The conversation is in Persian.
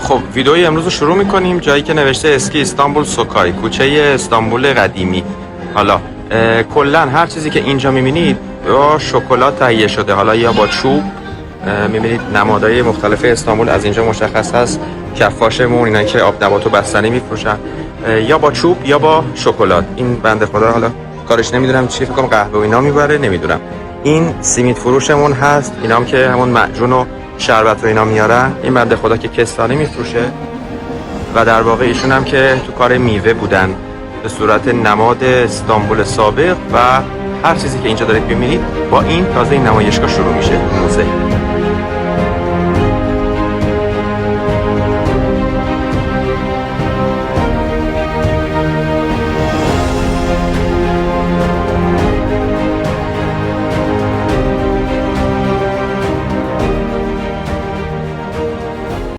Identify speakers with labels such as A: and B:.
A: خب ویدئوی امروز رو شروع میکنیم جایی که نوشته اسکی استانبول سوکای، کوچه استانبول قدیمی. حالا کلا هر چیزی که اینجا میبینید با شکلات تهیه شده، حالا یا با چوب. میبینید نمادهای مختلف استانبول از اینجا مشخص هست، کفاشمون، اینا که آب نبات و بستنی میفروشن، یا با چوب یا با شکلات. این بنده خدا حالا کارش نمیدونم چی، فکر کنم قهوه و اینا میبره، نمیدونم. این سیمید فروشمون هست، اینام که همون معجون و شربت و اینا میارن. این بنده خدا که کستانی میفروشه و در واقع ایشون هم که تو کار میوه بودن به صورت نماد استانبول سابق. و هر چیزی که اینجا دارید ببینید با این تازه این نمایشگاه شروع میشه، موزه.